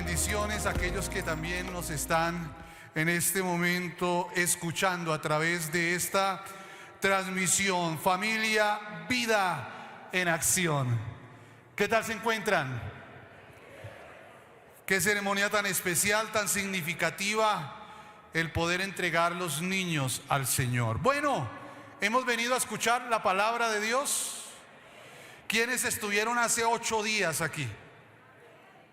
bendiciones a aquellos que también nos están en este momento escuchando a través de esta transmisión. Familia, vida en acción. ¿Qué tal se encuentran? Qué ceremonia tan especial, tan significativa, el poder entregar los niños al Señor. Bueno, hemos venido a escuchar la palabra de Dios. ¿Quiénes estuvieron hace 8 días aquí?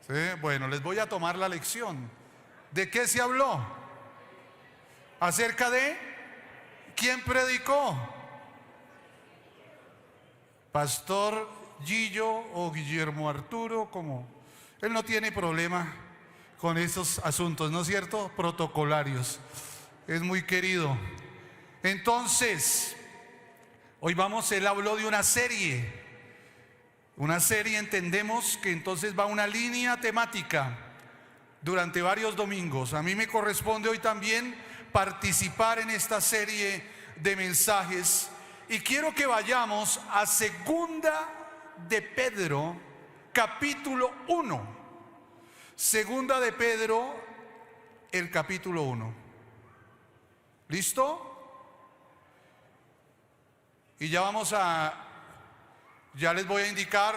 ¿Sí? Bueno, les voy a tomar la lección. ¿De qué se habló? ¿Acerca de quién predicó? Pastor Gillo o Guillermo Arturo, como él no tiene problema con esos asuntos, ¿no es cierto? Protocolarios. Es muy querido. Entonces, él habló de una serie. Una serie, entendemos que entonces va una línea temática durante varios domingos. A mí me corresponde hoy también participar en esta serie de mensajes y quiero que vayamos a Segunda de Pedro, capítulo 1. Segunda de Pedro, el capítulo 1. ¿Listo? Y ya les voy a indicar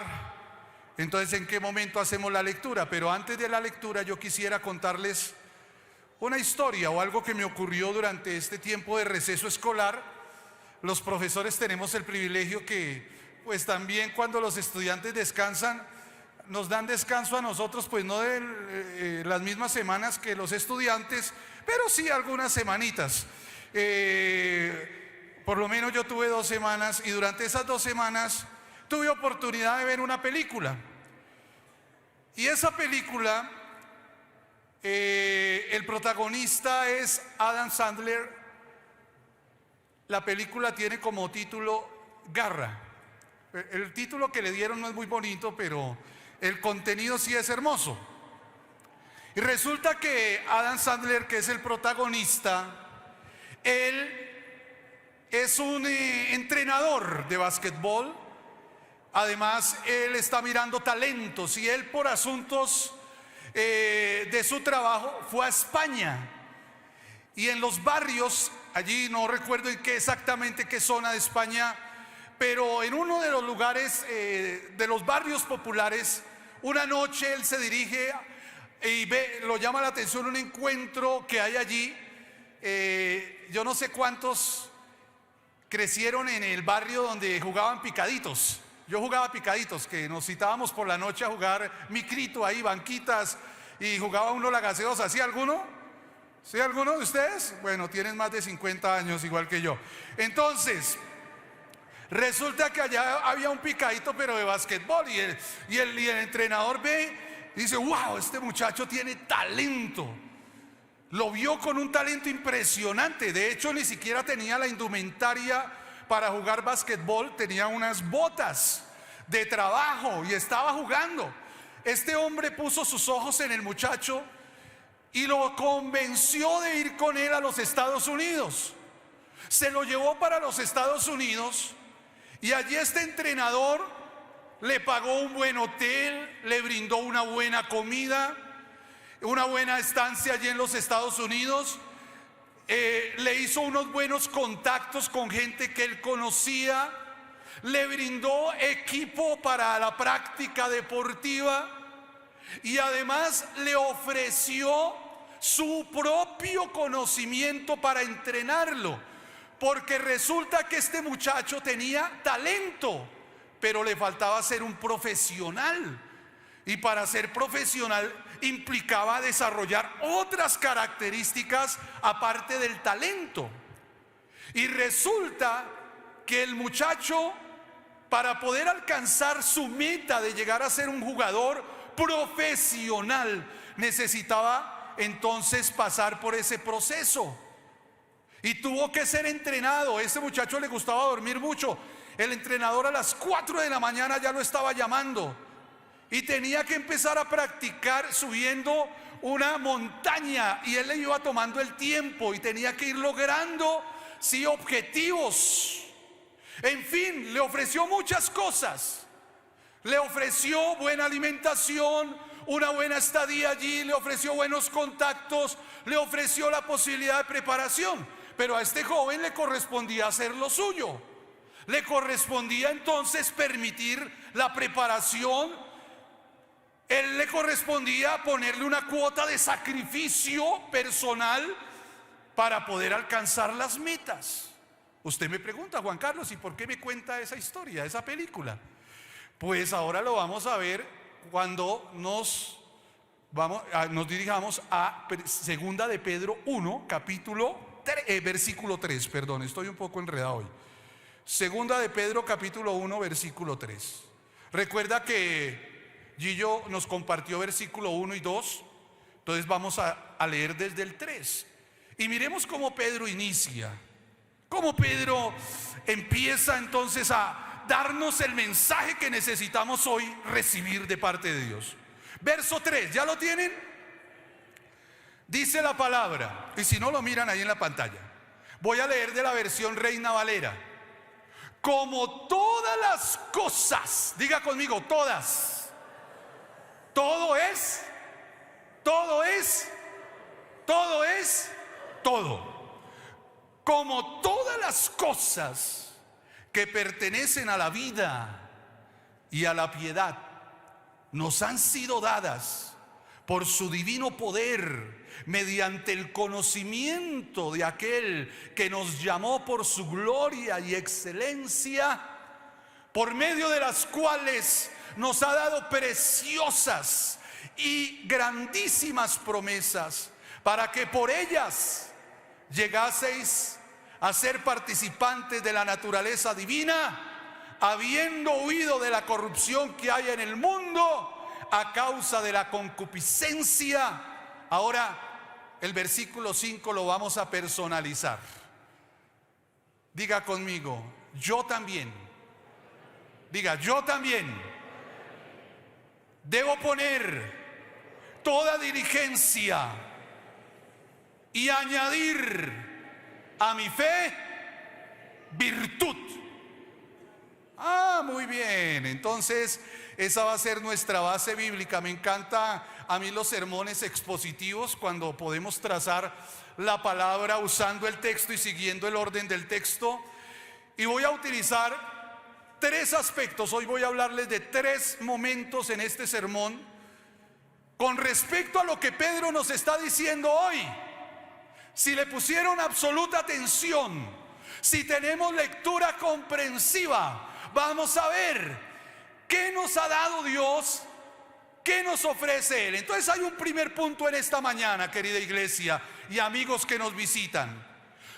entonces en qué momento hacemos la lectura, pero antes de la lectura yo quisiera contarles una historia o algo que me ocurrió durante este tiempo de receso escolar. Los profesores tenemos el privilegio que pues también cuando los estudiantes descansan, nos dan descanso a nosotros, pues no de las mismas semanas que los estudiantes, pero sí algunas semanitas. Por lo menos yo tuve 2 semanas y durante esas 2 semanas tuve oportunidad de ver una película. Y esa película, el protagonista es Adam Sandler. La película tiene como título Garra. El título que le dieron no es muy bonito, pero el contenido sí es hermoso. Y resulta que Adam Sandler, que es el protagonista, él es un entrenador de básquetbol. Además, él está mirando talentos y él por asuntos de su trabajo fue a España. Y en los barrios, allí no recuerdo en qué exactamente qué zona de España, pero en uno de los lugares de los barrios populares, una noche él se dirige y lo llama la atención un encuentro que hay allí. Yo no sé cuántos crecieron en el barrio donde jugaban picaditos. Yo jugaba picaditos, que nos citábamos por la noche a jugar micrito ahí, banquitas, y jugaba uno la gaseosa. ¿Sí alguno? ¿Sí alguno de ustedes? Bueno, tienen más de 50 años igual que yo. Entonces, resulta que allá había un picadito pero de basquetbol y el entrenador ve y dice: wow, este muchacho tiene talento. Lo vio con un talento impresionante. De hecho, ni siquiera tenía la indumentaria para jugar basquetbol, tenía unas botas de trabajo y estaba jugando. Este hombre puso sus ojos en el muchacho y lo convenció de ir con él a los Estados Unidos. Se lo llevó para los Estados Unidos y allí este entrenador le pagó un buen hotel, le brindó una buena comida, una buena estancia allí en los Estados Unidos. Le hizo unos buenos contactos con gente que él conocía, le brindó equipo para la práctica deportiva y además le ofreció su propio conocimiento para entrenarlo, porque resulta que este muchacho tenía talento, pero le faltaba ser un profesional, y para ser profesional implicaba desarrollar otras características aparte del talento. Y resulta que el muchacho, para poder alcanzar su meta de llegar a ser un jugador profesional, necesitaba entonces pasar por ese proceso y tuvo que ser entrenado. A ese muchacho le gustaba dormir mucho. El entrenador a las 4 de la mañana ya lo estaba llamando y tenía que empezar a practicar subiendo una montaña, y él le iba tomando el tiempo y tenía que ir logrando objetivos. En fin, le ofreció muchas cosas. Le ofreció buena alimentación, una buena estadía allí, le ofreció buenos contactos, le ofreció la posibilidad de preparación. Pero a este joven le correspondía hacer lo suyo. Le correspondía entonces permitir la preparación. Él le correspondía ponerle una cuota de sacrificio personal para poder alcanzar las metas. Usted me pregunta, Juan Carlos, ¿y por qué me cuenta esa historia, esa película? Pues ahora lo vamos a ver cuando nos dirijamos a segunda de Pedro 1, versículo 3, perdón, estoy un poco enredado hoy. Segunda de Pedro capítulo 1, versículo 3. Recuerda que Gillo nos compartió versículo 1 y 2, entonces vamos a leer desde el 3. Y miremos cómo Pedro inicia, cómo Pedro empieza entonces a darnos el mensaje que necesitamos hoy recibir de parte de Dios. Verso 3, ¿ya lo tienen? Dice la palabra, y si no lo miran ahí en la pantalla, voy a leer de la versión Reina Valera. Como todas las cosas, diga conmigo, todas. Todo es, todo es, todo es, todo. Como todas las cosas que pertenecen a la vida y a la piedad nos han sido dadas por su divino poder, mediante el conocimiento de aquel que nos llamó por su gloria y excelencia, por medio de las cuales nos ha dado preciosas y grandísimas promesas, para que por ellas llegaseis a ser participantes de la naturaleza divina, habiendo huido de la corrupción que hay en el mundo a causa de la concupiscencia. Ahora el versículo 5 lo vamos a personalizar. Diga conmigo, yo también. Diga, yo también debo poner toda diligencia y añadir a mi fe virtud. Muy bien. Entonces esa va a ser nuestra base bíblica. Me encanta a mí los sermones expositivos, cuando podemos trazar la palabra usando el texto y siguiendo el orden del texto. Y voy a utilizar tres aspectos. Hoy voy a hablarles de tres momentos en este sermón con respecto a lo que Pedro nos está diciendo hoy. Si le pusieron absoluta atención, si tenemos lectura comprensiva, vamos a ver qué nos ha dado Dios, qué nos ofrece Él. Entonces hay un primer punto en esta mañana, querida iglesia y amigos que nos visitan.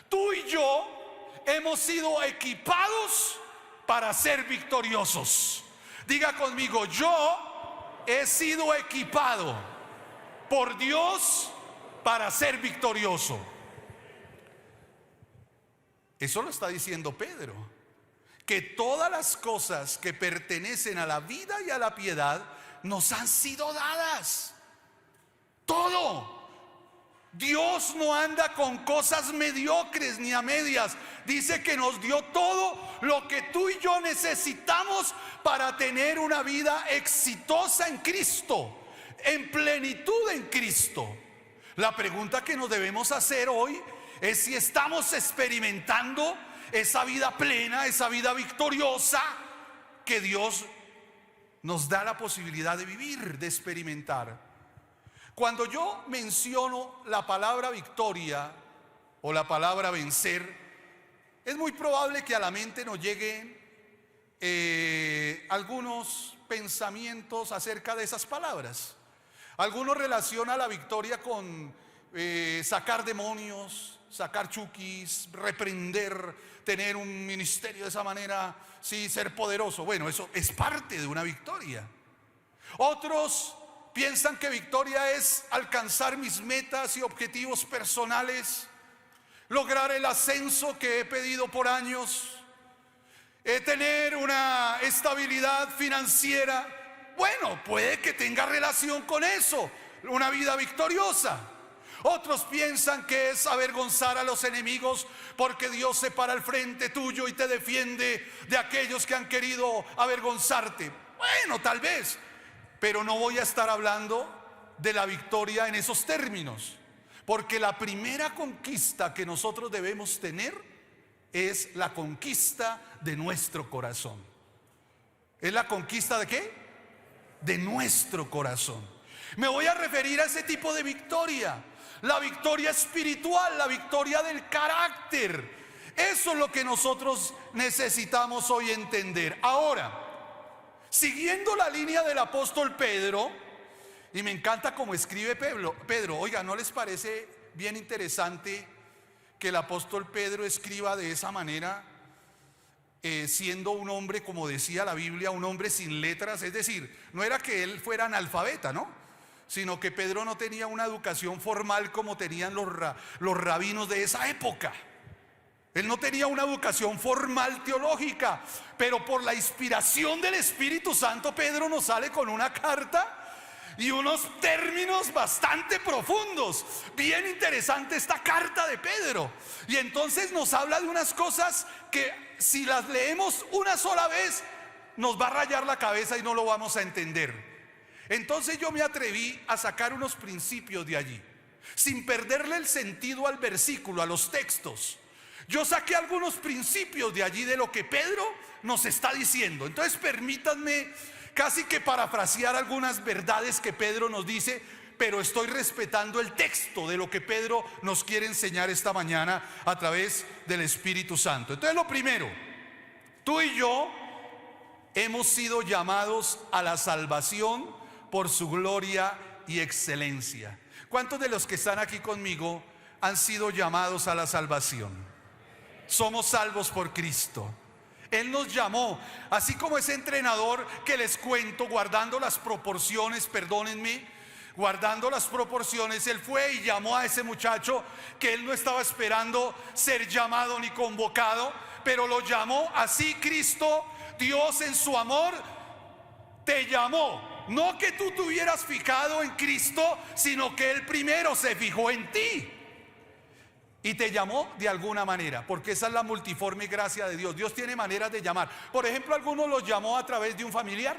Tú y yo hemos sido equipados para ser victoriosos. Diga conmigo, yo he sido equipado por Dios para ser victorioso. Eso lo está diciendo Pedro, que todas las cosas que pertenecen a la vida y a la piedad nos han sido dadas. Todo. Dios no anda con cosas mediocres ni a medias. Dice que nos dio todo lo que tú y yo necesitamos para tener una vida exitosa en Cristo, en plenitud en Cristo. La pregunta que nos debemos hacer hoy es si estamos experimentando esa vida plena, esa vida victoriosa que Dios nos da la posibilidad de vivir, de experimentar. Cuando yo menciono la palabra victoria o la palabra vencer, es muy probable que a la mente nos lleguen algunos pensamientos acerca de esas palabras. Algunos relacionan la victoria con sacar demonios, sacar chukis, reprender, tener un ministerio de esa manera, sí, ser poderoso. Bueno, eso es parte de una victoria. Otros piensan que victoria es alcanzar mis metas y objetivos personales, lograr el ascenso que he pedido por años, tener una estabilidad financiera. Bueno, puede que tenga relación con eso, una vida victoriosa. Otros piensan que es avergonzar a los enemigos, porque Dios se para al frente tuyo y te defiende de aquellos que han querido avergonzarte. Bueno, tal vez, pero no voy a estar hablando de la victoria en esos términos, porque la primera conquista que nosotros debemos tener es la conquista de nuestro corazón. ¿Es la conquista de qué? De nuestro corazón. Me voy a referir a ese tipo de victoria, la victoria espiritual, la victoria del carácter. Eso es lo que nosotros necesitamos hoy entender. Ahora, siguiendo la línea del apóstol Pedro, y me encanta cómo escribe Pedro. Oiga, ¿no les parece bien interesante que el apóstol Pedro escriba de esa manera, siendo un hombre, como decía la Biblia, un hombre sin letras? Es decir, no era que él fuera analfabeta, ¿no? Sino que Pedro no tenía una educación formal como tenían los rabinos de esa época. Él no tenía una educación formal teológica, pero por la inspiración del Espíritu Santo, Pedro nos sale con una carta y unos términos bastante profundos. Bien interesante esta carta de Pedro. Y entonces nos habla de unas cosas que si las leemos una sola vez nos va a rayar la cabeza y no lo vamos a entender. Entonces yo me atreví a sacar unos principios de allí, sin perderle el sentido al versículo, a los textos. Yo saqué algunos principios de allí, de lo que Pedro nos está diciendo. Entonces permítanme casi que parafrasear algunas verdades que Pedro nos dice, pero estoy respetando el texto de lo que Pedro nos quiere enseñar esta mañana a través del Espíritu Santo. Entonces, lo primero, tú y yo hemos sido llamados a la salvación por su gloria y excelencia. ¿Cuántos de los que están aquí conmigo han sido llamados a la salvación? Somos salvos por Cristo. Él nos llamó, así como ese entrenador que les cuento, guardando las proporciones, perdónenme, guardando las proporciones, él fue y llamó a ese muchacho que él no estaba esperando ser llamado ni convocado, pero lo llamó. Así Cristo, Dios en su amor, te llamó. No que tú te hubieras fijado en Cristo, sino que Él primero se fijó en ti y te llamó de alguna manera, porque esa es la multiforme gracia de Dios. Dios tiene maneras de llamar. Por ejemplo, algunos los llamó a través de un familiar,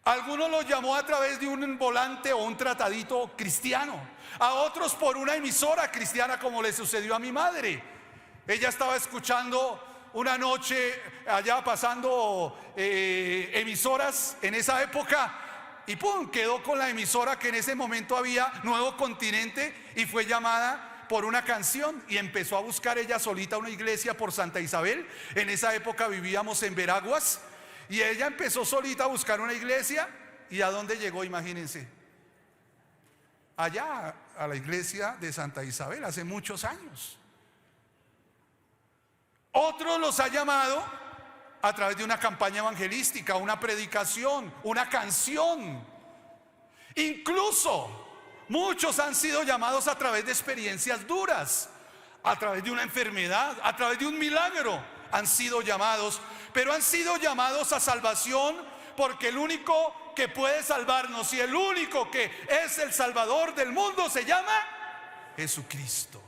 algunos los llamó a través de un volante o un tratadito cristiano, a otros por una emisora cristiana, como le sucedió a mi madre. Ella estaba escuchando una noche allá, pasando emisoras en esa época, y pum, quedó con la emisora que en ese momento había, Nuevo Continente, y fue llamada por una canción y empezó a buscar ella solita una iglesia por Santa Isabel. En esa época vivíamos en Veraguas y ella empezó solita a buscar una iglesia. ¿Y a dónde llegó? Imagínense, allá a la iglesia de Santa Isabel, hace muchos años. Otros los ha llamado a través de una campaña evangelística, una predicación, una canción. Incluso muchos han sido llamados a través de experiencias duras, a través de una enfermedad, a través de un milagro. Han sido llamados, pero han sido llamados a salvación, porque el único que puede salvarnos y el único que es el Salvador del mundo se llama Jesucristo.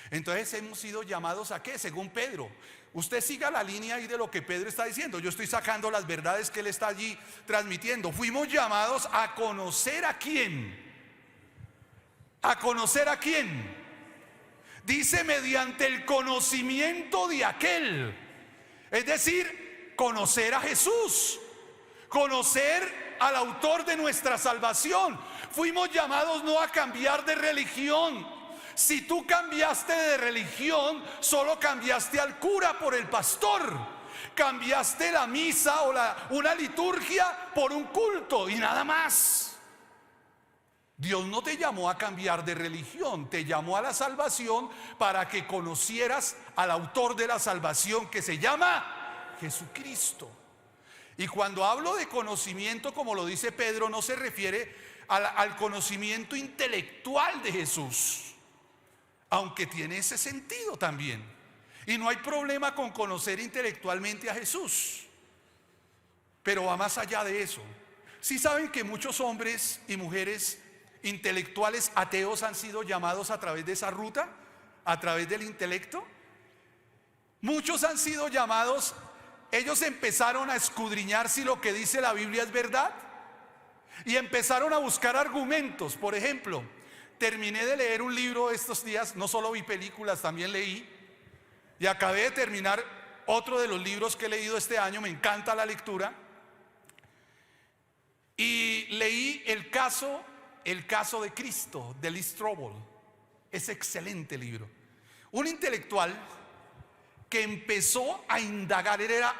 Entonces hemos sido llamados ¿a qué? Según Pedro. Usted siga la línea ahí de lo que Pedro está diciendo. Yo estoy sacando las verdades que él está allí transmitiendo. Fuimos llamados a conocer a quién. ¿A conocer a quién? Dice, mediante el conocimiento de aquel. Es decir, conocer a Jesús, conocer al autor de nuestra salvación. Fuimos llamados no a cambiar de religión. Si tú cambiaste de religión, solo cambiaste al cura por el pastor. Cambiaste la misa o una liturgia por un culto y nada más. Dios no te llamó a cambiar de religión, te llamó a la salvación para que conocieras al autor de la salvación, que se llama Jesucristo. Y cuando hablo de conocimiento, como lo dice Pedro, no se refiere al conocimiento intelectual de Jesús, aunque tiene ese sentido también. Y no hay problema con conocer intelectualmente a Jesús, pero va más allá de eso. ¿Sí saben que muchos hombres y mujeres intelectuales ateos han sido llamados a través de esa ruta, a través del intelecto? Muchos han sido llamados, ellos empezaron a escudriñar si lo que dice la Biblia es verdad. y empezaron a buscar argumentos. Por ejemplo, terminé de leer un libro estos días, no solo vi películas, también leí, y acabé de terminar otro de los libros que he leído este año. Me encanta la lectura, y leí el caso de Cristo, de Lee Strobel. Es excelente libro. Un intelectual que empezó a indagar. Él era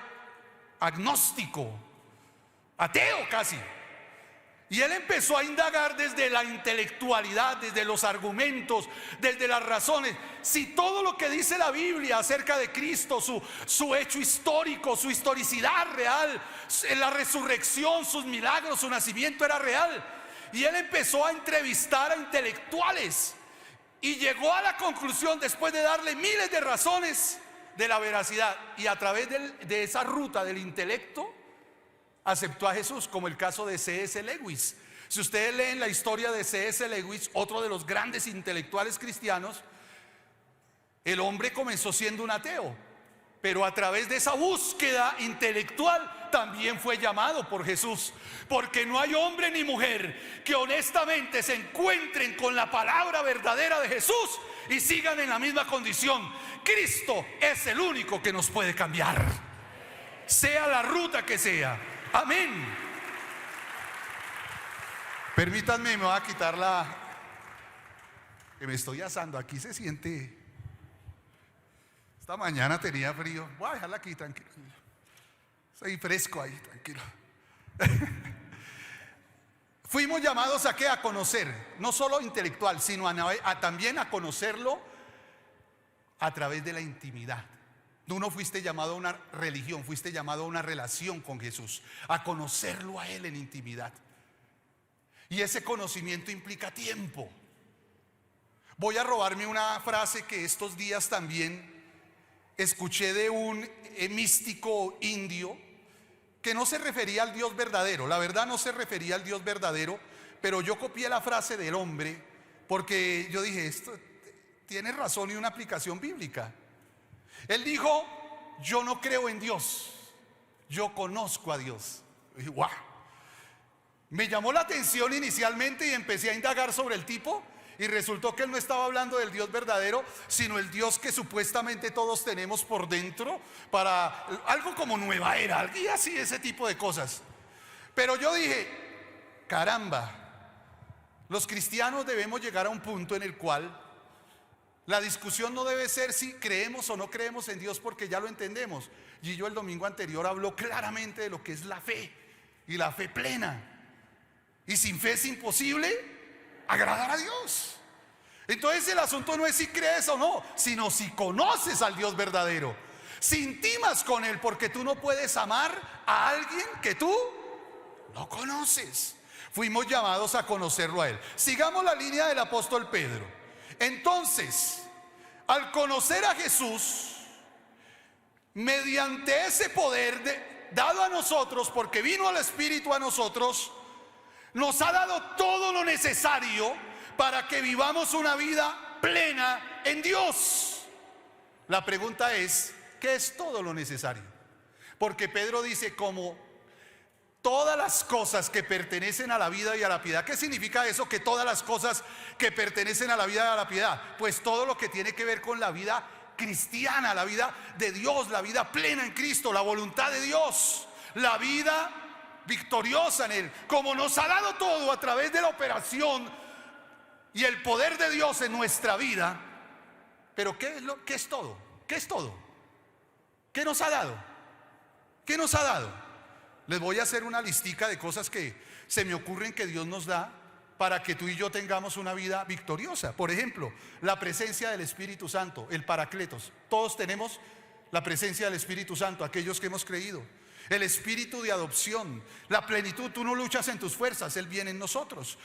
agnóstico, ateo casi, y él empezó a indagar desde la intelectualidad, desde los argumentos, desde las razones, si todo lo que dice la Biblia acerca de Cristo, su hecho histórico, su historicidad real, la resurrección, sus milagros, su nacimiento era real. Y él empezó a entrevistar a intelectuales y llegó a la conclusión, después de darle miles de razones, de la veracidad. Y a través de esa ruta del intelecto aceptó a Jesús, como el caso de C.S. Lewis. Si ustedes leen la historia de C.S. Lewis, otro de los grandes intelectuales cristianos, el hombre comenzó siendo un ateo, pero a través de esa búsqueda intelectual también fue llamado por Jesús. Porque no hay hombre ni mujer que honestamente se encuentren con la palabra verdadera de Jesús y sigan en la misma condición. Cristo es el único que nos puede cambiar, sea la ruta que sea. Amén. Permítanme, me voy a quitar que me estoy asando. Aquí se siente. Esta mañana tenía frío. Voy a dejarla aquí, tranquilo. Soy fresco ahí, tranquilo. Fuimos llamados a ¿qué? A conocer, no solo intelectual, sino también a conocerlo a través de la intimidad. Tú no fuiste llamado a una religión, fuiste llamado a una relación con Jesús, a conocerlo a Él en intimidad. Y ese conocimiento implica tiempo. Voy a robarme una frase que estos días también escuché de un místico indio, que no se refería al Dios verdadero. La verdad, no se refería al Dios verdadero, pero yo copié la frase del hombre porque yo dije, esto tiene razón y una aplicación bíblica. Él dijo: yo no creo en Dios, yo conozco a Dios. Y dije, wow. Me llamó la atención inicialmente y empecé a indagar sobre el tipo, y resultó que él no estaba hablando del Dios verdadero, sino el Dios que supuestamente todos tenemos por dentro, para algo como nueva era, y así, ese tipo de cosas. Pero yo dije, caramba, los cristianos debemos llegar a un punto en el cual la discusión no debe ser si creemos o no creemos en Dios, porque ya lo entendemos. Gillo el domingo anterior habló claramente de lo que es la fe, y la fe plena. Y sin fe es imposible agradar a Dios. Entonces el asunto no es si crees o no, sino si conoces al Dios verdadero, si intimas con Él, porque tú no puedes amar a alguien que tú no conoces. Fuimos llamados a conocerlo a Él. Sigamos la línea del apóstol Pedro. Entonces, al conocer a Jesús, mediante ese poder dado a nosotros, porque vino el Espíritu a nosotros, nos ha dado todo lo necesario para que vivamos una vida plena en Dios. La pregunta es, ¿qué es todo lo necesario? Porque Pedro dice, como todas las cosas que pertenecen a la vida y a la piedad. ¿Qué significa eso? Que todas las cosas que pertenecen a la vida y a la piedad. Pues todo lo que tiene que ver con la vida cristiana, la vida de Dios, la vida plena en Cristo, la voluntad de Dios, la vida victoriosa en Él. Como nos ha dado todo a través de la operación y el poder de Dios en nuestra vida. Pero ¿qué es todo? ¿Qué es todo? ¿Qué nos ha dado? ¿Qué nos ha dado? Les voy a hacer una listica de cosas que se me ocurren que Dios nos da para que tú y yo tengamos una vida victoriosa. Por ejemplo, la presencia del Espíritu Santo, el Paracletos. Todos tenemos la presencia del Espíritu Santo, aquellos que hemos creído. El espíritu de adopción, la plenitud. Tú no luchas en tus fuerzas, Él viene en nosotros.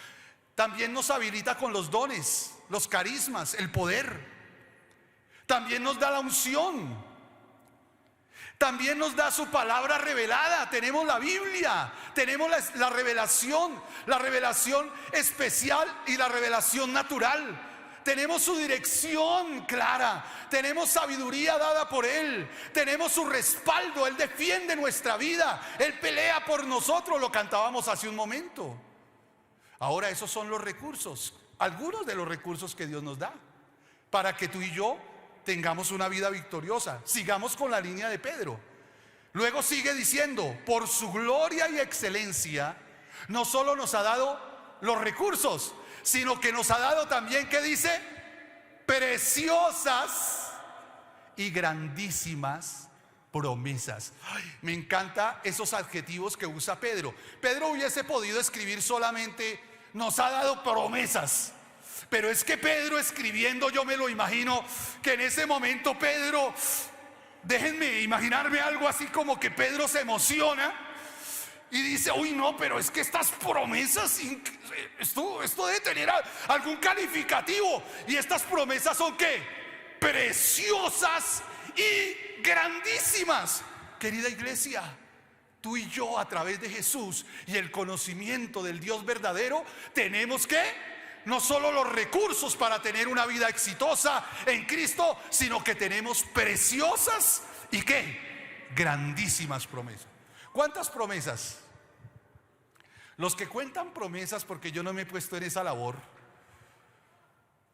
También nos habilita con los dones, los carismas, el poder. También nos da la unción. También nos da su palabra revelada. Tenemos la Biblia, tenemos la revelación especial y la revelación natural. Tenemos su dirección clara, tenemos sabiduría dada por Él, tenemos su respaldo. Él defiende nuestra vida, Él pelea por nosotros. Lo cantábamos hace un momento. Ahora esos son los recursos, algunos de los recursos que Dios nos da, para que tú y yo tengamos una vida victoriosa. Sigamos con la línea de Pedro. Luego sigue diciendo, por su gloria y excelencia, no solo nos ha dado los recursos, sino que nos ha dado también, ¿qué dice? Preciosas y grandísimas promesas. Ay, me encanta esos adjetivos que usa Pedro. Pedro hubiese podido escribir solamente, nos ha dado promesas. Pero es que Pedro escribiendo, yo me lo imagino que en ese momento Pedro, déjenme imaginarme algo así como que Pedro se emociona y dice, uy no, pero es que estas promesas, esto debe tener algún calificativo. Y estas promesas son ¿qué? Preciosas y grandísimas. Querida iglesia, tú y yo a través de Jesús y el conocimiento del Dios verdadero tenemos que no solo los recursos para tener una vida exitosa en Cristo, sino que tenemos preciosas y ¿qué? Grandísimas promesas. ¿Cuántas promesas? Los que cuentan promesas, porque yo no me he puesto en esa labor,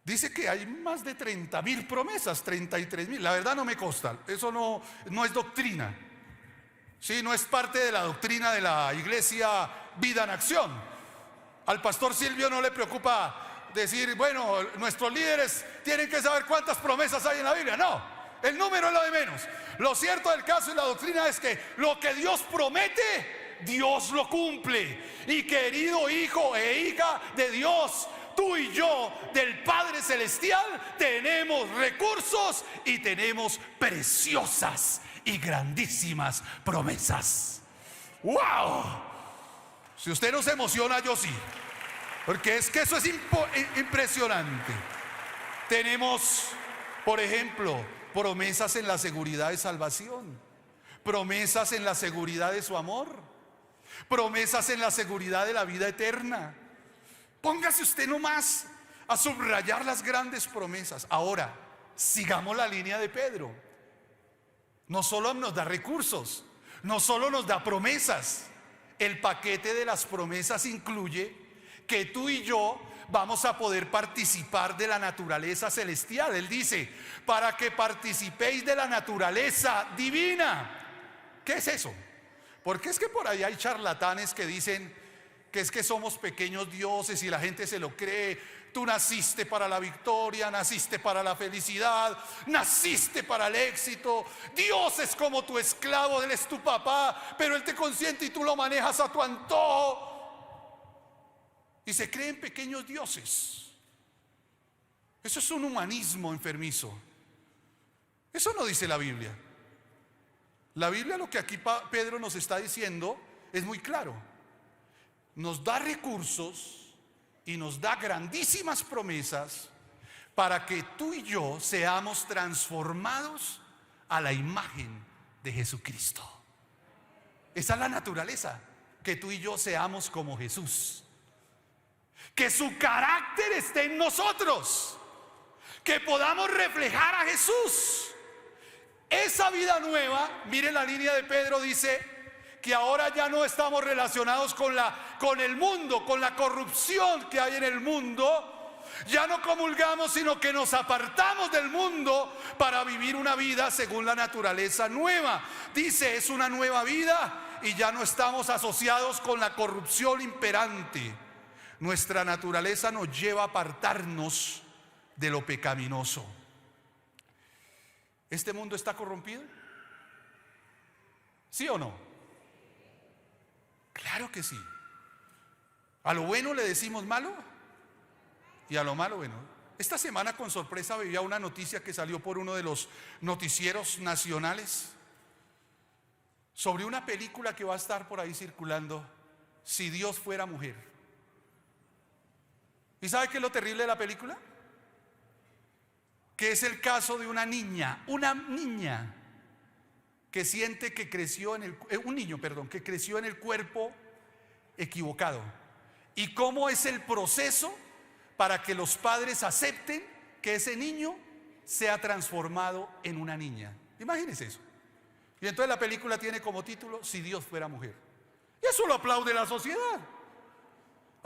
dice que hay más de 30,000 promesas, 33,000. La verdad no me consta, eso no es doctrina. Sí, no es parte de la doctrina de la iglesia Vida en Acción. Al pastor Silvio no le preocupa decir, bueno, nuestros líderes tienen que saber cuántas promesas hay en la Biblia. No, el número es lo de menos. Lo cierto del caso y la doctrina es que lo que Dios promete, Dios lo cumple. Y querido hijo e hija de Dios, tú y yo del Padre Celestial tenemos recursos y tenemos preciosas y grandísimas promesas. ¡Wow! Si usted no se emociona, yo sí, porque es que eso es impresionante. Tenemos, por ejemplo, promesas en la seguridad de salvación, promesas en la seguridad de su amor, promesas en la seguridad de la vida eterna. Póngase usted nomás a subrayar las grandes promesas. Ahora, sigamos la línea de Pedro. No solo nos da recursos, no solo nos da promesas. El paquete de las promesas incluye que tú y yo vamos a poder participar de la naturaleza celestial. Él dice, para que participéis de la naturaleza divina. ¿Qué es eso? Porque es que por ahí hay charlatanes que dicen que es que somos pequeños dioses y la gente se lo cree. Tú naciste para la victoria, naciste para la felicidad, naciste para el éxito. Dios es como tu esclavo, Él es tu papá, pero Él te consiente y tú lo manejas a tu antojo. Y se creen pequeños dioses. Eso es un humanismo enfermizo. Eso no dice la Biblia. La Biblia, lo que aquí Pedro nos está diciendo es muy claro. Nos da recursos y nos da grandísimas promesas para que tú y yo seamos transformados a la imagen de Jesucristo. Esa es la naturaleza, que tú y yo seamos como Jesús, que su carácter esté en nosotros, que podamos reflejar a Jesús. Esa vida nueva, mire la línea de Pedro, dice que ahora ya no estamos relacionados con el mundo, con la corrupción que hay en el mundo. Ya no comulgamos, sino que nos apartamos del mundo para vivir una vida según la naturaleza nueva. Dice, es una nueva vida y ya no estamos asociados con la corrupción imperante. Nuestra naturaleza nos lleva a apartarnos de lo pecaminoso. ¿Este mundo está corrompido? ¿Sí o no? Claro que sí. A lo bueno le decimos malo y a lo malo bueno. Esta semana con sorpresa veía una noticia que salió por uno de los noticieros nacionales sobre una película que va a estar por ahí circulando, Si Dios fuera mujer. ¿Y sabe qué es lo terrible de la película? Que es el caso de una niña que siente que creció un niño, que creció en el cuerpo equivocado. Y cómo es el proceso para que los padres acepten que ese niño sea transformado en una niña. Imagínense eso. Y entonces la película tiene como título Si Dios fuera mujer. Y eso lo aplaude la sociedad.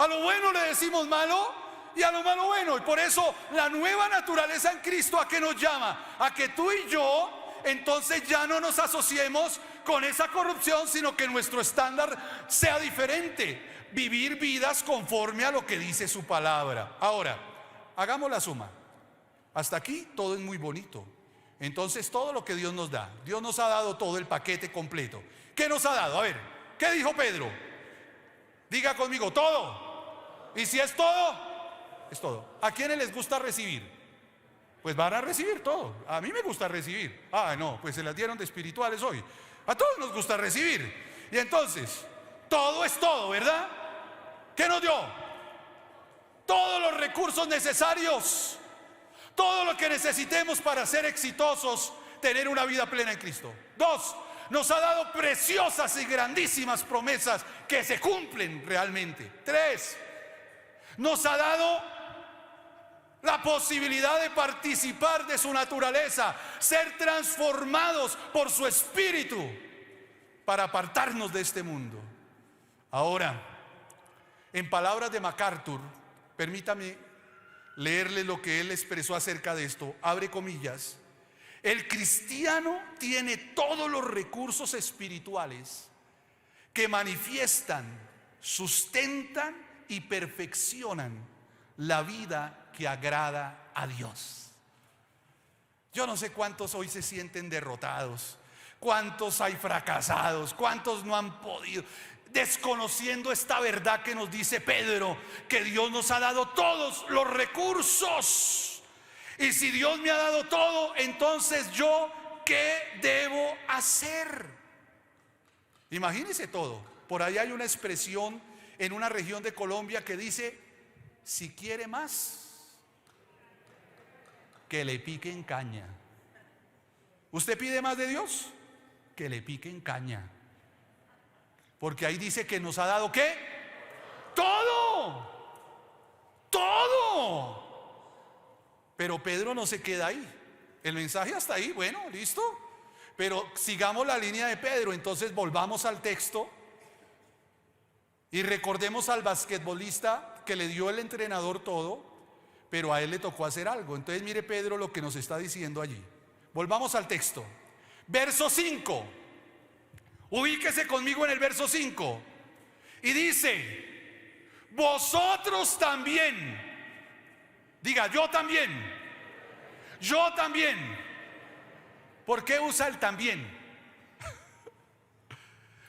A lo bueno le decimos malo y a lo malo bueno. Y por eso la nueva naturaleza en Cristo, ¿a qué nos llama? A que tú y yo entonces ya no nos asociemos con esa corrupción, sino que nuestro estándar sea diferente. Vivir vidas conforme a lo que dice su palabra. Ahora, hagamos la suma. Hasta aquí todo es muy bonito. Entonces todo lo que Dios nos da, Dios nos ha dado todo el paquete completo. ¿Qué nos ha dado? A ver, ¿qué dijo Pedro? Diga conmigo, todo. Y si es todo, es todo. ¿A quiénes les gusta recibir? Pues van a recibir todo. A mí me gusta recibir. Ah, no, pues se las dieron de espirituales hoy. A todos nos gusta recibir. Y entonces, todo es todo, ¿verdad? ¿Qué nos dio? Todos los recursos necesarios. Todo lo que necesitemos para ser exitosos, tener una vida plena en Cristo. 2, nos ha dado preciosas y grandísimas promesas que se cumplen realmente. 3, nos ha dado la posibilidad de participar de su naturaleza, ser transformados por su espíritu para apartarnos de este mundo. Ahora, en palabras de MacArthur, permítame leerle lo que él expresó acerca de esto. Abre comillas: el cristiano tiene todos los recursos espirituales que manifiestan, sustentan y perfeccionan la vida que agrada a Dios. Yo no sé cuántos hoy se sienten derrotados, cuántos hay fracasados, cuántos no han podido, desconociendo esta verdad que nos dice Pedro, que Dios nos ha dado todos los recursos. Y si Dios me ha dado todo, entonces yo, ¿qué debo hacer? Imagínese todo. Por ahí hay una expresión en una región de Colombia que dice: si quiere más, que le piquen caña. ¿Usted pide más de Dios? Que le piquen caña. Porque ahí dice que nos ha dado ¿qué? Todo. Todo. Pero Pedro no se queda ahí. El mensaje hasta ahí, bueno, listo. Pero sigamos la línea de Pedro. Entonces volvamos al texto y recordemos al basquetbolista que le dio el entrenador todo, pero a él le tocó hacer algo. Entonces mire Pedro lo que nos está diciendo allí. Volvamos al texto. Verso 5. Ubíquese conmigo en el verso 5. Y dice: vosotros también. Diga, yo también. Yo también. ¿Por qué usa el también?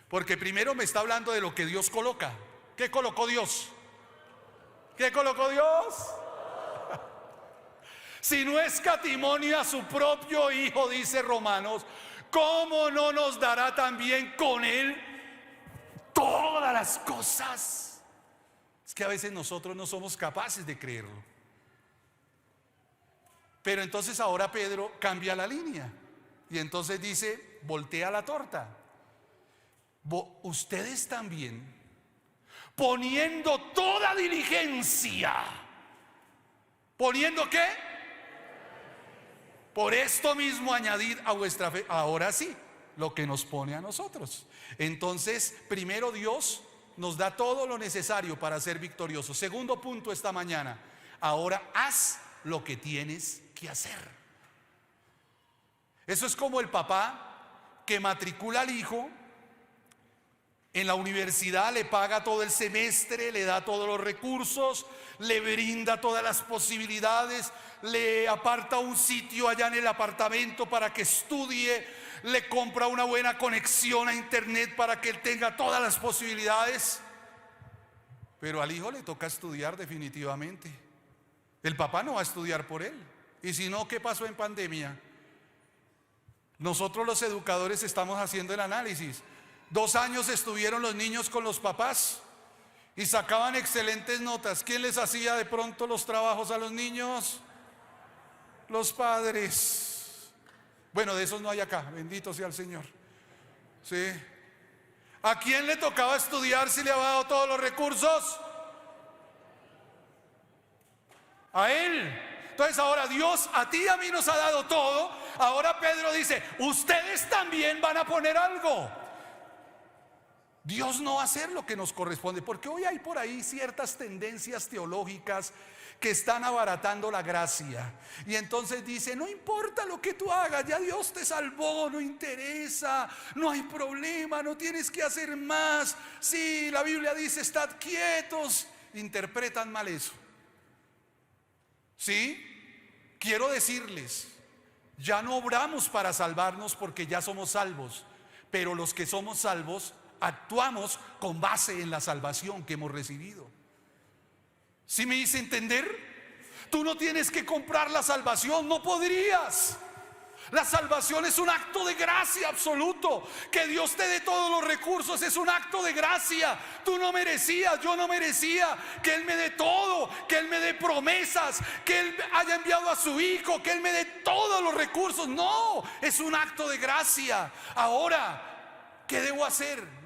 Porque primero me está hablando de lo que Dios coloca. ¿Qué colocó Dios? ¿Qué colocó Dios? Si no escatimó a su propio Hijo, dice Romanos, ¿cómo no nos dará también con Él todas las cosas? Es que a veces nosotros no somos capaces de creerlo. Pero entonces ahora Pedro cambia la línea y entonces dice: voltea la torta. Ustedes también, poniendo toda diligencia. ¿Poniendo qué? Por esto mismo añadid a vuestra fe. Ahora sí, lo que nos pone a nosotros. Entonces, primero Dios nos da todo lo necesario para ser victoriosos. Segundo punto esta mañana: ahora haz lo que tienes que hacer. Eso es como el papá que matricula al hijo en la universidad, le paga todo el semestre, le da todos los recursos, le brinda todas las posibilidades, le aparta un sitio allá en el apartamento para que estudie, le compra una buena conexión a internet para que él tenga todas las posibilidades. Pero al hijo le toca estudiar definitivamente. El papá no va a estudiar por él. Y si no, ¿qué pasó en pandemia? Nosotros los educadores estamos haciendo el análisis. 2 años estuvieron los niños con los papás y sacaban excelentes notas. ¿Quién les hacía de pronto los trabajos a los niños? Los padres. Bueno, de esos no hay acá, bendito sea el Señor. ¿Sí? ¿A quién le tocaba estudiar si le había dado todos los recursos? A él. Entonces ahora Dios a ti y a mí nos ha dado todo. Ahora Pedro dice: ustedes también van a poner algo. Dios no va a hacer lo que nos corresponde, porque hoy hay por ahí ciertas tendencias teológicas que están abaratando la gracia. Y entonces dice: no importa lo que tú hagas, ya Dios te salvó, no interesa, no hay problema, no tienes que hacer más. Sí, la Biblia dice: estad quietos. Interpretan mal eso. Sí, quiero decirles, ya no obramos para salvarnos porque ya somos salvos, pero los que somos salvos actuamos con base en la salvación que hemos recibido. ¿Sí me hice entender? Tú no tienes que comprar la salvación, no podrías. La salvación es un acto de gracia absoluto. Que Dios te dé todos los recursos es un acto de gracia. Tú no merecías, yo no merecía que Él me dé todo, que Él me dé promesas, que Él haya enviado a su Hijo, que Él me dé todos los recursos. No, es un acto de gracia. Ahora, ¿qué debo hacer?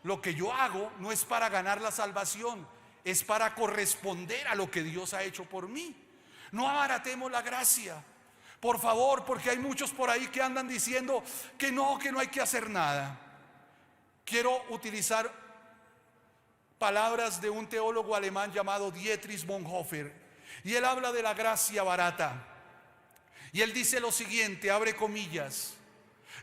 Lo que yo hago no es para ganar la salvación, es para corresponder a lo que Dios ha hecho por mí. No abaratemos la gracia, por favor, porque hay muchos por ahí que andan diciendo que no hay que hacer nada. Quiero utilizar palabras de un teólogo alemán llamado Dietrich Bonhoeffer, y él habla de la gracia barata. Y él dice lo siguiente, abre comillas: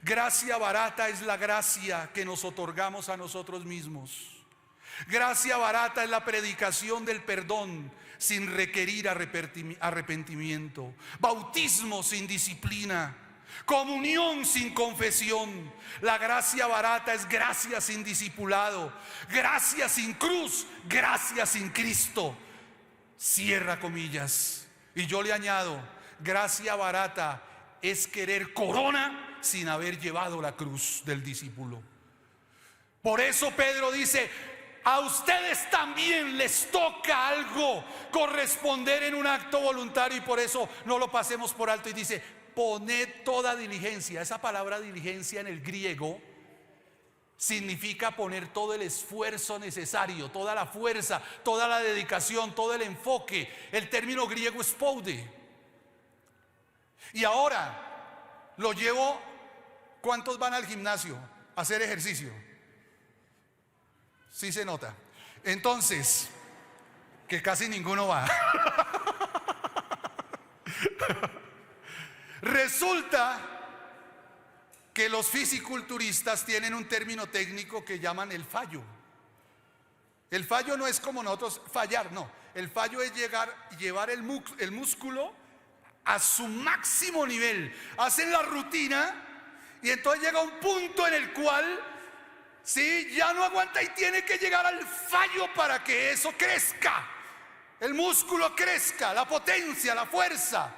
gracia barata es la gracia que nos otorgamos a nosotros mismos. Gracia barata es la predicación del perdón sin requerir arrepentimiento, bautismo sin disciplina, comunión sin confesión. La gracia barata es gracia sin discipulado, gracia sin cruz, gracia sin Cristo. Cierra comillas. Y yo le añado: gracia barata es querer corona sin haber llevado la cruz del discípulo. Por eso Pedro dice: a ustedes también les toca algo, corresponder en un acto voluntario, y por eso no lo pasemos por alto. Y dice: poned toda diligencia. Esa palabra diligencia en el griego significa poner todo el esfuerzo necesario, toda la fuerza, toda la dedicación, todo el enfoque. El término griego es poude. Y ahora lo llevo. ¿Cuántos van al gimnasio a hacer ejercicio? Sí se nota. Entonces, que casi ninguno va. Resulta que los fisiculturistas tienen un término técnico que llaman el fallo. El fallo no es como nosotros fallar, no. El fallo es llevar el músculo a su máximo nivel. Hacen la rutina y entonces llega un punto en el cual ya no aguanta y tiene que llegar al fallo para que eso crezca, el músculo crezca, la potencia, la fuerza.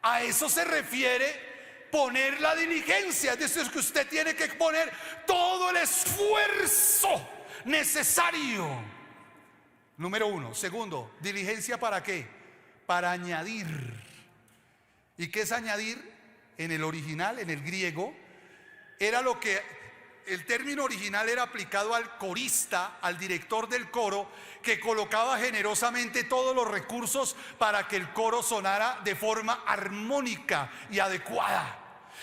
A eso se refiere poner la diligencia. Es decir, que usted tiene que poner todo el esfuerzo necesario. Número uno. Segundo, diligencia, ¿para qué? Para añadir. ¿Y qué es añadir? En el original, en el griego, era lo que el término original era aplicado al corista, al director del coro, que colocaba generosamente todos los recursos para que el coro sonara de forma armónica y adecuada.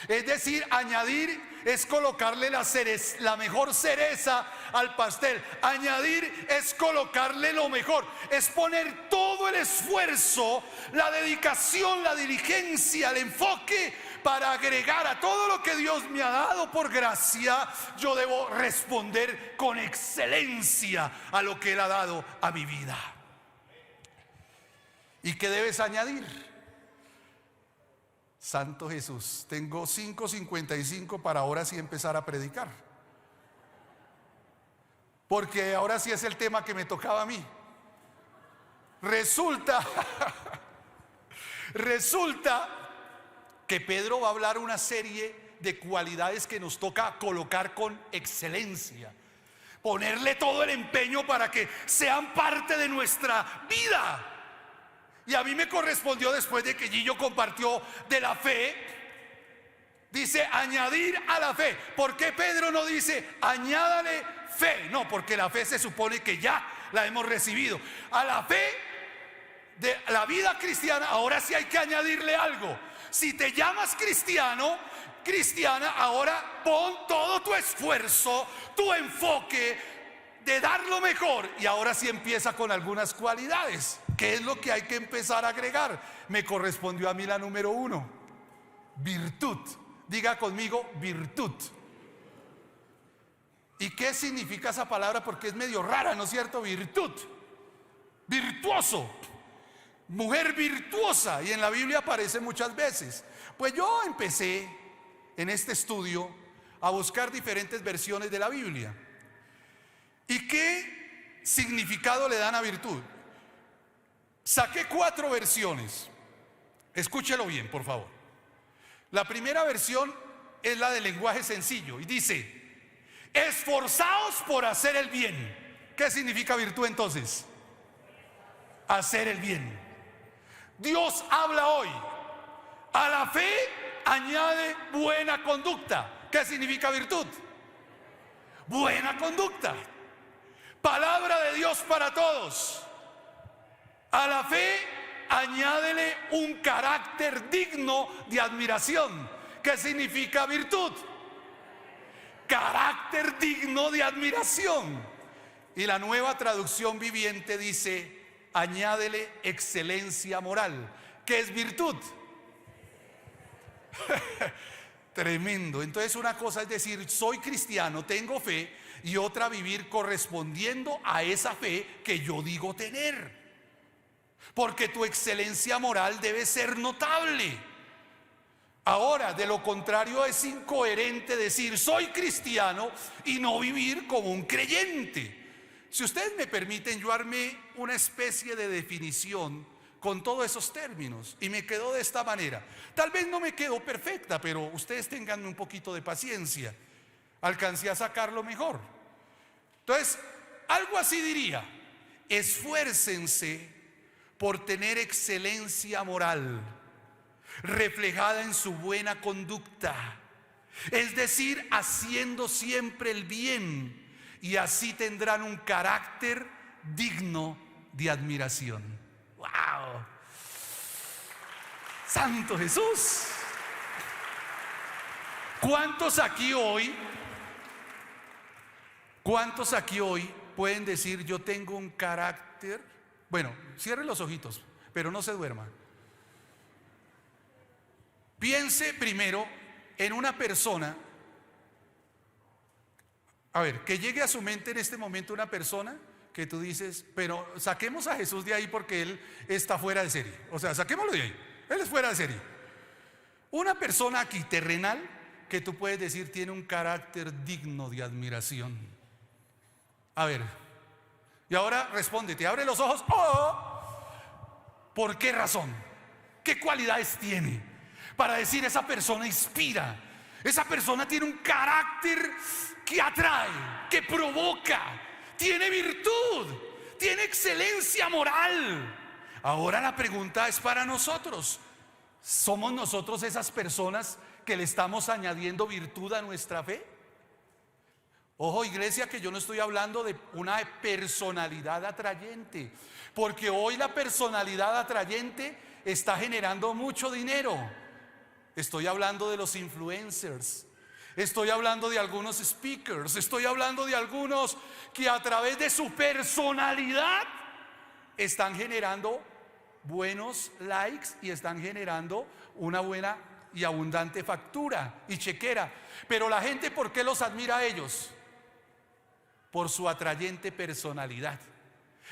Es decir, añadir es colocarle la mejor cereza al pastel. Añadir es colocarle lo mejor, es poner todo el esfuerzo, la dedicación, la diligencia, el enfoque para agregar a todo lo que Dios me ha dado por gracia. Yo debo responder con excelencia a lo que Él ha dado a mi vida. ¿Y qué debes añadir? Santo Jesús, tengo 5:55 para ahora sí empezar a predicar, porque ahora sí es el tema que me tocaba a mí. Resulta que Pedro va a hablar una serie de cualidades que nos toca colocar con excelencia, ponerle todo el empeño para que sean parte de nuestra vida. Y a mí me correspondió, después de que Gillo compartió de la fe, dice añadir a la fe. ¿Por qué Pedro no dice añádale fe? No, porque la fe se supone que ya la hemos recibido. A la fe de la vida cristiana ahora sí hay que añadirle algo. Si te llamas cristiano, cristiana, ahora pon todo tu esfuerzo, tu enfoque de dar lo mejor. Y ahora sí empieza con algunas cualidades. ¿Qué es lo que hay que empezar a agregar? Me correspondió a mí la número 1: virtud. Diga conmigo, virtud. ¿Y qué significa esa palabra? Porque es medio rara, ¿no es cierto? Virtud. Virtuoso. Mujer virtuosa. Y en la Biblia aparece muchas veces. Pues yo empecé en este estudio a buscar diferentes versiones de la Biblia. ¿Y qué significado le dan a virtud? Saqué 4 versiones. Escúchelo bien, por favor. La primera versión es la del lenguaje sencillo y dice: esforzaos por hacer el bien. ¿Qué significa virtud entonces? Hacer el bien. Dios habla hoy: a la fe añade buena conducta. ¿Qué significa virtud? Buena conducta. Palabra de Dios para todos: a la fe añádele un carácter digno de admiración. ¿Qué significa virtud? Carácter digno de admiración. Y la Nueva Traducción Viviente dice: añádele excelencia moral. ¿Qué es virtud? Tremendo. Entonces, una cosa es decir, soy cristiano, tengo fe, y otra vivir correspondiendo a esa fe que yo digo tener. Porque tu excelencia moral debe ser notable. Ahora, de lo contrario, es incoherente decir soy cristiano y no vivir como un creyente. Si ustedes me permiten, yo armé una especie de definición con todos esos términos y me quedó de esta manera. Tal vez no me quedó perfecta, pero ustedes tengan un poquito de paciencia. Alcancé a sacarlo mejor. Entonces, algo así diría: esfuércense por tener excelencia moral reflejada en su buena conducta, es decir, haciendo siempre el bien, y así tendrán un carácter digno de admiración. ¡Wow! ¡Santo Jesús! ¿Cuántos aquí hoy pueden decir yo tengo un carácter? Bueno, cierre los ojitos, pero no se duerma. Piense primero en una persona. A ver, que llegue a su mente en este momento una persona que tú dices, pero saquemos a Jesús de ahí porque Él está fuera de serie. O sea, saquémoslo de ahí, Él es fuera de serie. Una persona aquí terrenal que tú puedes decir tiene un carácter digno de admiración. A ver, y ahora respóndete, abre los ojos. ¿Por qué razón? ¿Qué cualidades tiene para decir esa persona inspira? Esa persona tiene un carácter que atrae, que provoca, tiene virtud, tiene excelencia moral. Ahora la pregunta es para nosotros: ¿somos nosotros esas personas que le estamos añadiendo virtud a nuestra fe? Ojo, iglesia, que yo no estoy hablando de una personalidad atrayente, porque hoy la personalidad atrayente está generando mucho dinero. Estoy hablando de los influencers, estoy hablando de algunos speakers, estoy hablando de algunos que a través de su personalidad están generando buenos likes y están generando una buena y abundante factura y chequera. Pero la gente, ¿por qué los admira a ellos? Por su atrayente personalidad.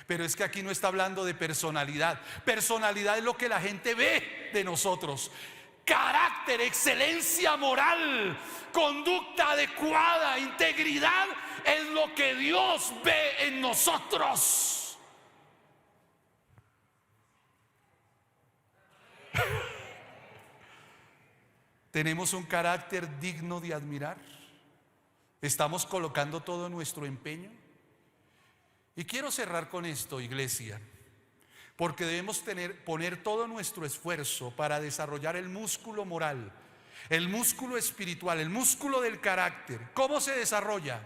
Pero es que aquí no está hablando de personalidad. Personalidad es lo que la gente ve de nosotros. Carácter, excelencia moral, conducta adecuada, integridad es lo que Dios ve en nosotros. ¿Tenemos un carácter digno de admirar? ¿Estamos colocando todo nuestro empeño? Y quiero cerrar con esto, iglesia, porque debemos poner todo nuestro esfuerzo para desarrollar el músculo moral, el músculo espiritual, el músculo del carácter. ¿Cómo se desarrolla?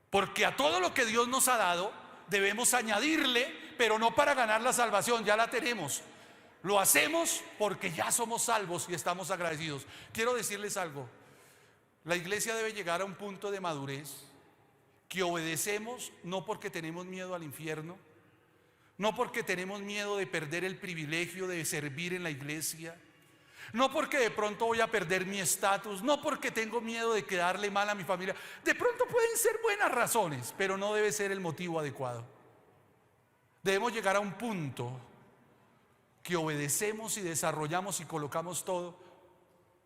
Porque a todo lo que Dios nos ha dado debemos añadirle, pero no para ganar la salvación, ya la tenemos. Lo hacemos porque ya somos salvos y estamos agradecidos. Quiero decirles algo. La iglesia debe llegar a un punto de madurez que obedecemos no porque tenemos miedo al infierno, no porque tenemos miedo de perder el privilegio de servir en la iglesia, no porque de pronto voy a perder mi estatus, no porque tengo miedo de quedarle mal a mi familia. De pronto pueden ser buenas razones, pero no debe ser el motivo adecuado. Debemos llegar a un punto que obedecemos y desarrollamos y colocamos todo,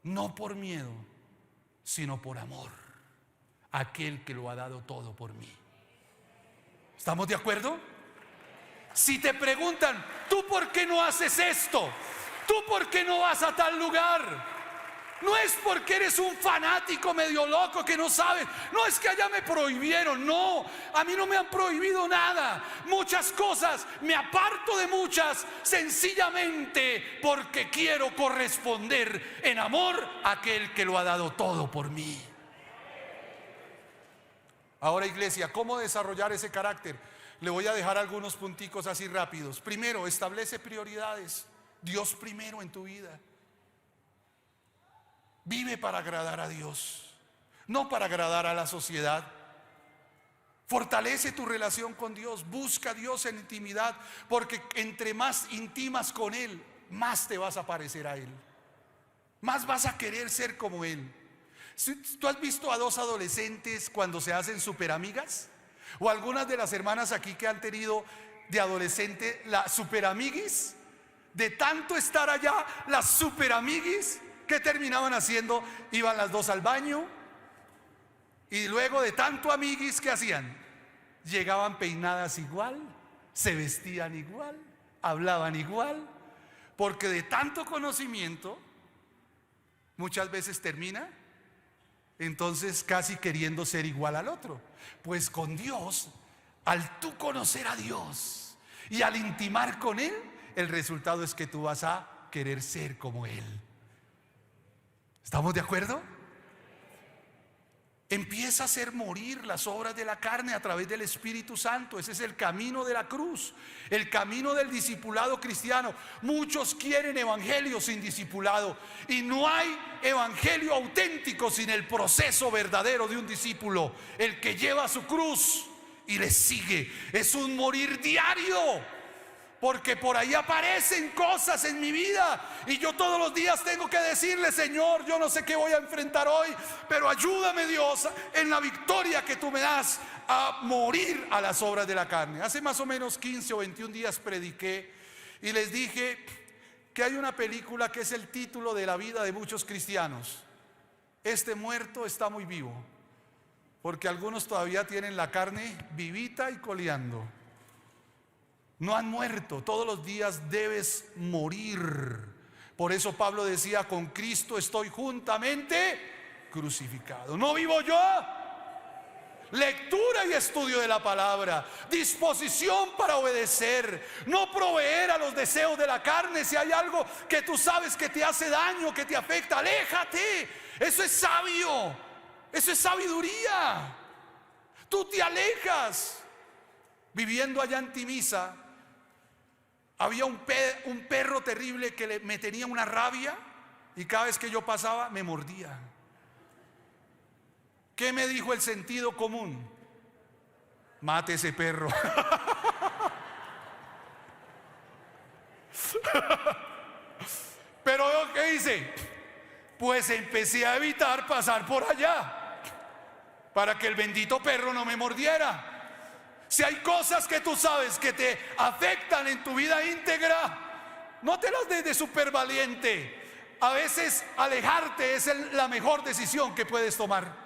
no por miedo, sino por amor a aquel que lo ha dado todo por mí. ¿Estamos de acuerdo? Si te preguntan, ¿tú por qué no haces esto? ¿Tú por qué no vas a tal lugar? No es porque eres un fanático medio loco que no sabes. No es que allá me prohibieron. No, a mí no me han prohibido nada. Muchas cosas, me aparto de muchas sencillamente porque quiero corresponder en amor a aquel que lo ha dado todo por mí. Ahora, iglesia, ¿cómo desarrollar ese carácter? Le voy a dejar algunos punticos así rápidos. Primero, establece prioridades. Dios primero en tu vida. Vive para agradar a Dios, no para agradar a la sociedad. Fortalece tu relación con Dios. Busca a Dios en intimidad, porque entre más intimas con Él, más te vas a parecer a Él, más vas a querer ser como Él. ¿Tú has visto a dos adolescentes cuando se hacen super amigas? O algunas de las hermanas aquí que han tenido de adolescente la super amiguis. De tanto estar allá, las super amiguis, ¿qué terminaban haciendo? Iban las dos al baño y luego de tanto amiguis, ¿qué hacían? Llegaban peinadas igual, se vestían igual, hablaban igual, porque de tanto conocimiento muchas veces termina entonces casi queriendo ser igual al otro. Pues con Dios, al tú conocer a Dios y al intimar con Él, el resultado es que tú vas a querer ser como Él. ¿Estamos de acuerdo? Empieza a hacer morir las obras de la carne a través del Espíritu Santo. Ese es el camino de la cruz, el camino del discipulado cristiano. Muchos quieren evangelio sin discipulado, y no hay evangelio auténtico sin el proceso verdadero de un discípulo, el que lleva su cruz y le sigue. Es un morir diario, porque por ahí aparecen cosas en mi vida y yo todos los días tengo que decirle: Señor, yo no sé qué voy a enfrentar hoy, pero ayúdame, Dios, en la victoria que tú me das, a morir a las obras de la carne. Hace más o menos 15 o 21 días prediqué y les dije que hay una película que es el título de la vida de muchos cristianos: este muerto está muy vivo, porque algunos todavía tienen la carne vivita y coleando. No han muerto, todos los días debes morir. Por eso Pablo decía: con Cristo estoy juntamente crucificado. No vivo yo. Lectura y estudio de la palabra, disposición para obedecer, no proveer a los deseos de la carne. Si hay algo que tú sabes que te hace daño, que te afecta, aléjate. Eso es sabio, eso es sabiduría. Tú te alejas. Viviendo allá en Timisa, había un perro terrible que me tenía una rabia, y cada vez que yo pasaba me mordía. ¿Qué me dijo el sentido común? Mate ese perro. Pero ¿qué hice? Pues empecé a evitar pasar por allá para que el bendito perro no me mordiera. Si hay cosas que tú sabes que te afectan en tu vida íntegra, no te las des de súper valiente. A veces alejarte es la mejor decisión que puedes tomar.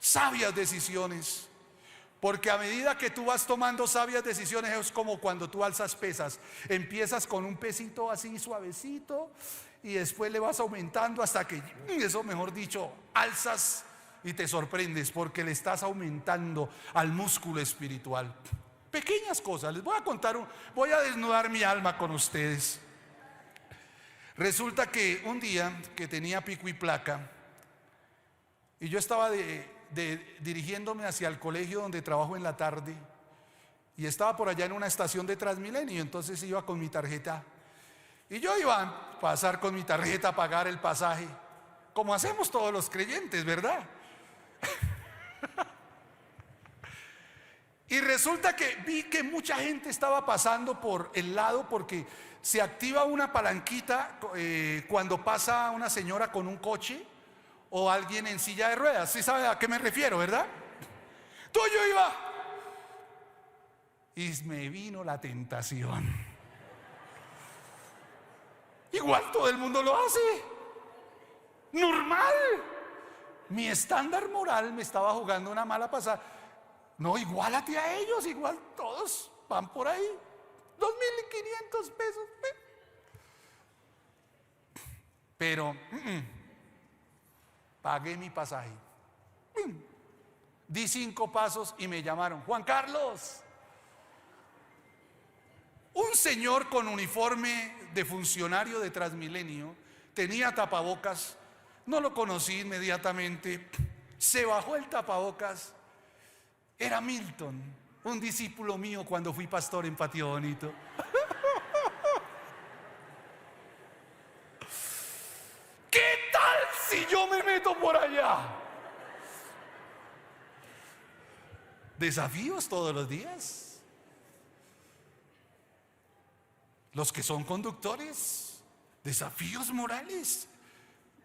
Sabias decisiones. Porque a medida que tú vas tomando sabias decisiones, es como cuando tú alzas pesas. Empiezas con un pesito así suavecito y después le vas aumentando hasta que, eso mejor dicho, alzas y te sorprendes, porque le estás aumentando al músculo espiritual. Pequeñas cosas, les voy a contar, voy a desnudar mi alma con ustedes. Resulta que un día que tenía pico y placa, y yo estaba dirigiéndome hacia el colegio donde trabajo en la tarde, y estaba por allá en una estación de Transmilenio. Entonces iba con mi tarjeta Y yo iba a pasar con mi tarjeta a pagar el pasaje, como hacemos todos los creyentes, ¿verdad? Y resulta que vi que mucha gente estaba pasando por el lado porque se activa una palanquita cuando pasa una señora con un coche o alguien en silla de ruedas. ¿Sí sabe a qué me refiero, verdad? Entonces yo iba y me vino la tentación. Igual todo el mundo lo hace, normal. Mi estándar moral me estaba jugando una mala pasada. No, iguálate a ellos, igual todos van por ahí. 2.500 pesos. Pero pagué mi pasaje. Di 5 pasos y me llamaron. Juan Carlos. Un señor con uniforme de funcionario de Transmilenio, tenía tapabocas, no lo conocí inmediatamente, se bajó el tapabocas. Era Milton, un discípulo mío cuando fui pastor en Patio Bonito. ¿Qué tal si yo me meto por allá? Desafíos todos los días. Los que son conductores, desafíos morales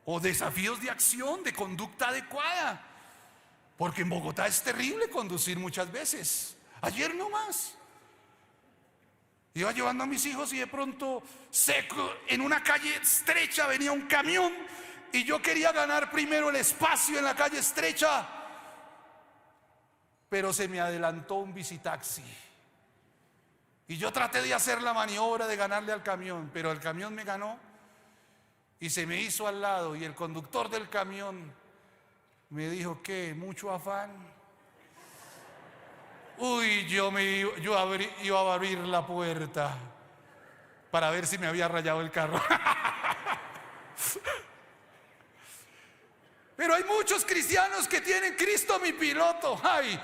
o desafíos de acción, de conducta adecuada. Porque en Bogotá es terrible conducir muchas veces. Ayer nomás iba llevando a mis hijos y de pronto en una calle estrecha venía un camión y yo quería ganar primero el espacio en la calle estrecha, pero se me adelantó un bicitaxi y yo traté de hacer la maniobra de ganarle al camión, pero el camión me ganó y se me hizo al lado y el conductor del camión me dijo: ¿qué? ¿Mucho afán? Uy, yo iba a abrir la puerta para ver si me había rayado el carro. Pero hay muchos cristianos que tienen Cristo mi piloto. Ay,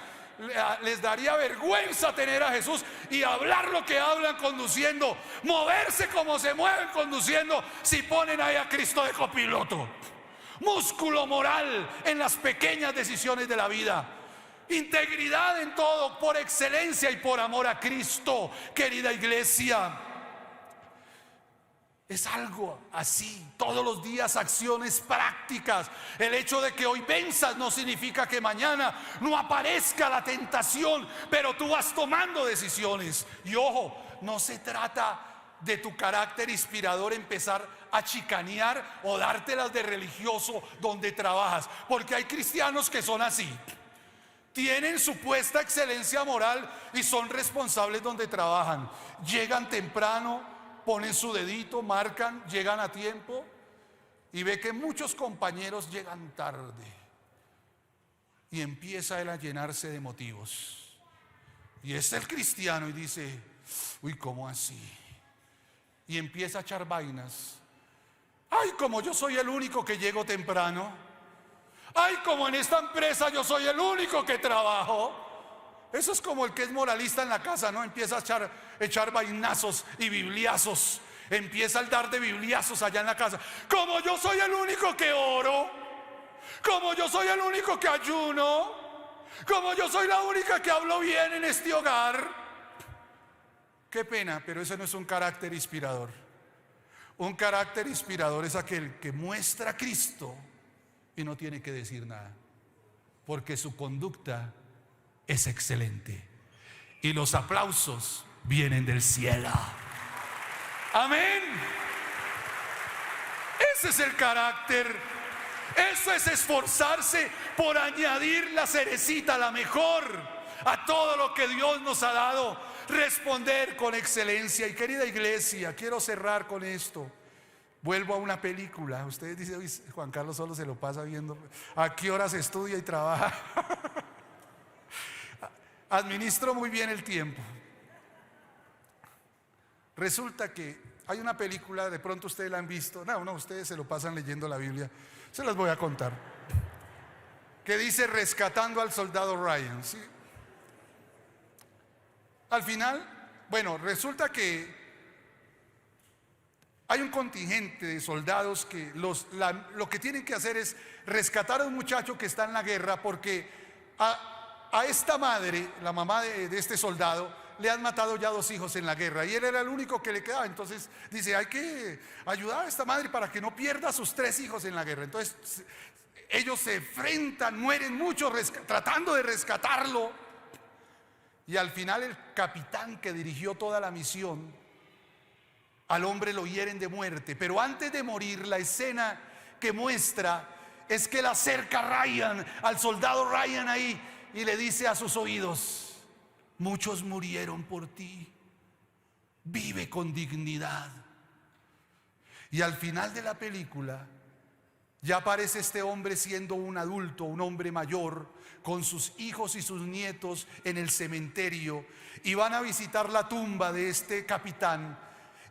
les daría vergüenza tener a Jesús y hablar lo que hablan conduciendo, moverse como se mueven conduciendo, si ponen ahí a Cristo de copiloto. Músculo moral en las pequeñas decisiones de la vida, integridad en todo, por excelencia y por amor a Cristo. Querida iglesia, es algo así, todos los días, acciones prácticas. El hecho de que hoy venzas no significa que mañana no aparezca la tentación, pero tú vas tomando decisiones. Y ojo, no se trata de tu carácter inspirador empezar a chicanear o dártelas de religioso donde trabajas, porque hay cristianos que son así, tienen supuesta excelencia moral y son responsables donde trabajan, llegan temprano, ponen su dedito, marcan, llegan a tiempo y ve que muchos compañeros llegan tarde y empieza él a llenarse de motivos y es el cristiano y dice: uy, ¿cómo así? Y empieza a echar vainas. Ay, como yo soy el único que llego temprano. Ay, como en esta empresa yo soy el único que trabajo. Eso es como el que es moralista en la casa, ¿no? Empieza a echar vainazos y bibliazos. Empieza el dar de bibliazos allá en la casa. Como yo soy el único que oro. Como yo soy el único que ayuno. Como yo soy la única que hablo bien en este hogar. Qué pena, pero ese no es un carácter inspirador. Un carácter inspirador es aquel que muestra a Cristo y no tiene que decir nada, porque su conducta es excelente y los aplausos vienen del cielo. Amén. Ese es el carácter. Eso es esforzarse por añadir la cerecita, la mejor, a todo lo que Dios nos ha dado. Responder con excelencia. Y querida iglesia, quiero cerrar con esto. Vuelvo a una película. Ustedes dicen: uy, Juan Carlos solo se lo pasa viendo. ¿A qué horas estudia y trabaja? Administro muy bien el tiempo. Resulta que hay una película, de pronto ustedes la han visto. No, ustedes se lo pasan leyendo la Biblia. Se las voy a contar. Que dice: Rescatando al soldado Ryan, ¿sí? Al final, bueno, resulta que Hay un contingente de soldados que lo que tienen que hacer es rescatar a un muchacho que está en la guerra, porque a esta madre, la mamá de este soldado, le han matado ya 2 hijos en la guerra y él era el único que le quedaba. Entonces dice, hay que ayudar a esta madre para que no pierda a sus 3 hijos en la guerra. Entonces ellos se enfrentan, mueren muchos tratando de rescatarlo, y al final el capitán que dirigió toda la misión, al hombre lo hieren de muerte. Pero antes de morir, la escena que muestra es que él acerca a Ryan, al soldado Ryan ahí, y le dice a sus oídos: muchos murieron por ti, vive con dignidad. Y al final de la película ya aparece este hombre siendo un adulto, un hombre mayor, con sus hijos y sus nietos en el cementerio, y van a visitar la tumba de este capitán.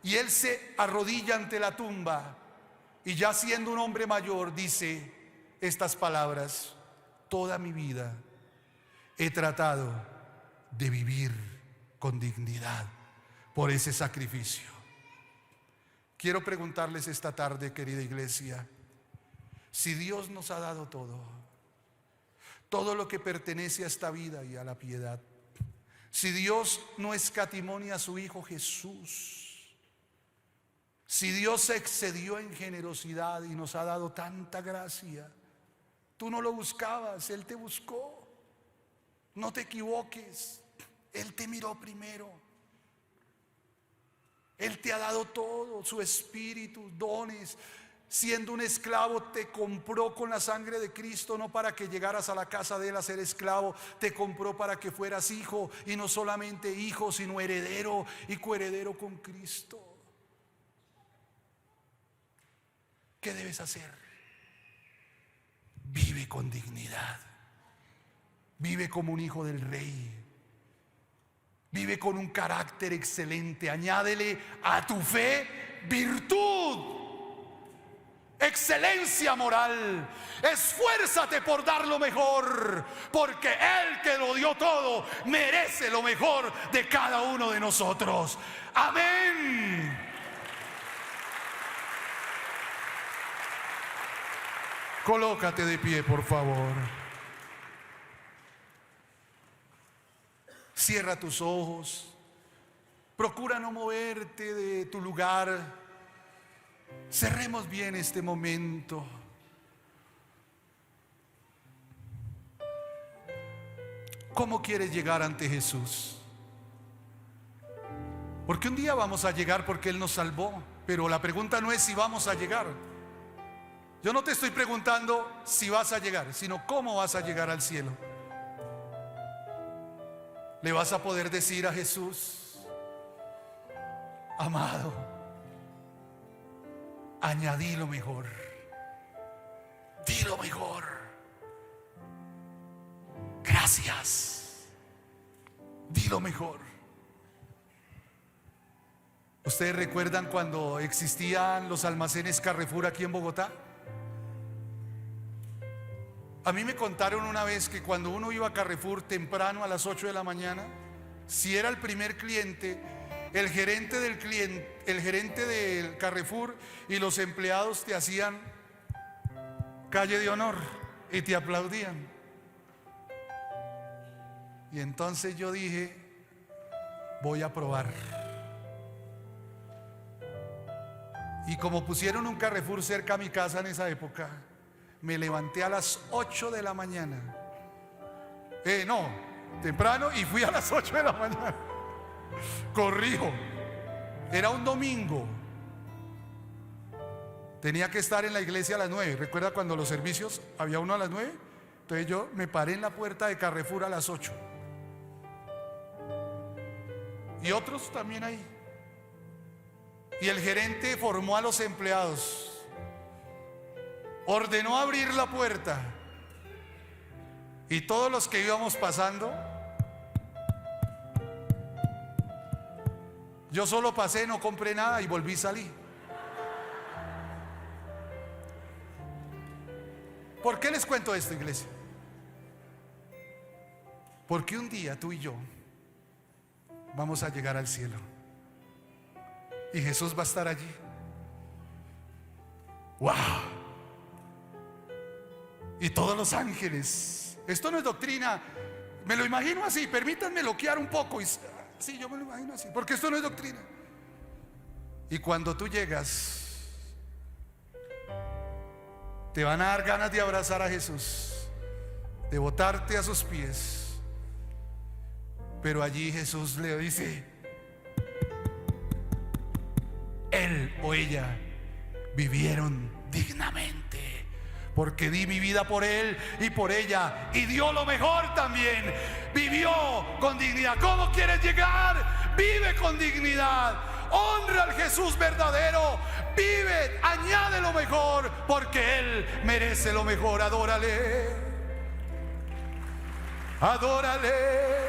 Y él se arrodilla ante la tumba y, ya siendo un hombre mayor, dice estas palabras: toda mi vida he tratado de vivir con dignidad por ese sacrificio. Quiero preguntarles esta tarde, querida iglesia, si Dios nos ha dado todo lo que pertenece a esta vida y a la piedad, si Dios no escatimó ni a su Hijo Jesús, si Dios se excedió en generosidad y nos ha dado tanta gracia, tú no lo buscabas, Él te buscó. No te equivoques, Él te miró primero. Él te ha dado todo, su espíritu, dones. Siendo un esclavo, te compró con la sangre de Cristo, no para que llegaras a la casa de Él a ser esclavo. Te compró para que fueras hijo, y no solamente hijo, sino heredero y coheredero con Cristo. ¿Qué debes hacer? Vive con dignidad. Vive como un hijo del rey. Vive con un carácter excelente. Añádele a tu fe virtud, excelencia moral. Esfuérzate por dar lo mejor, porque Él que lo dio todo merece lo mejor de cada uno de nosotros. Amén. Colócate de pie, por favor. Cierra tus ojos. Procura no moverte de tu lugar. Cerremos bien este momento. ¿Cómo quieres llegar ante Jesús? Porque un día vamos a llegar, porque Él nos salvó. Pero la pregunta no es si vamos a llegar. Yo no te estoy preguntando si vas a llegar, sino cómo vas a llegar al cielo. Le vas a poder decir a Jesús: amado, añadí lo mejor, di lo mejor, gracias, di lo mejor. ¿Ustedes recuerdan cuando existían los almacenes Carrefour aquí en Bogotá? A mí me contaron una vez que cuando uno iba a Carrefour temprano a las 8 de la mañana, si era el primer cliente, el gerente del Carrefour y los empleados te hacían calle de honor y te aplaudían. Y entonces yo dije: voy a probar. Y como pusieron un Carrefour cerca a mi casa en esa época, me levanté a las 8 de la mañana. Temprano, y fui a las 8 de la mañana. Corrijo, era un domingo. Tenía que estar en la iglesia a las 9. ¿Recuerda cuando los servicios había uno a las 9? Entonces yo me paré en la puerta de Carrefour a las 8. Y otros también ahí. Y el gerente formó a los empleados. Ordenó abrir la puerta. Y todos los que íbamos pasando, yo solo pasé, no compré nada y volví a salir. ¿Por qué les cuento esto, iglesia? Porque un día tú y yo vamos a llegar al cielo y Jesús va a estar allí. ¡Wow! Y todos los ángeles. Esto no es doctrina. Me lo imagino así. Permítanme loquear un poco. Sí, yo me lo imagino así. Porque esto no es doctrina. Y cuando tú llegas, te van a dar ganas de abrazar a Jesús, de botarte a sus pies. Pero allí Jesús le dice: él o ella vivieron dignamente, porque di mi vida por él y por ella, y dio lo mejor también. Vivió con dignidad. ¿Cómo quieres llegar? Vive con dignidad. Honra al Jesús verdadero. Vive, añade lo mejor, porque él merece lo mejor. Adórale, adórale.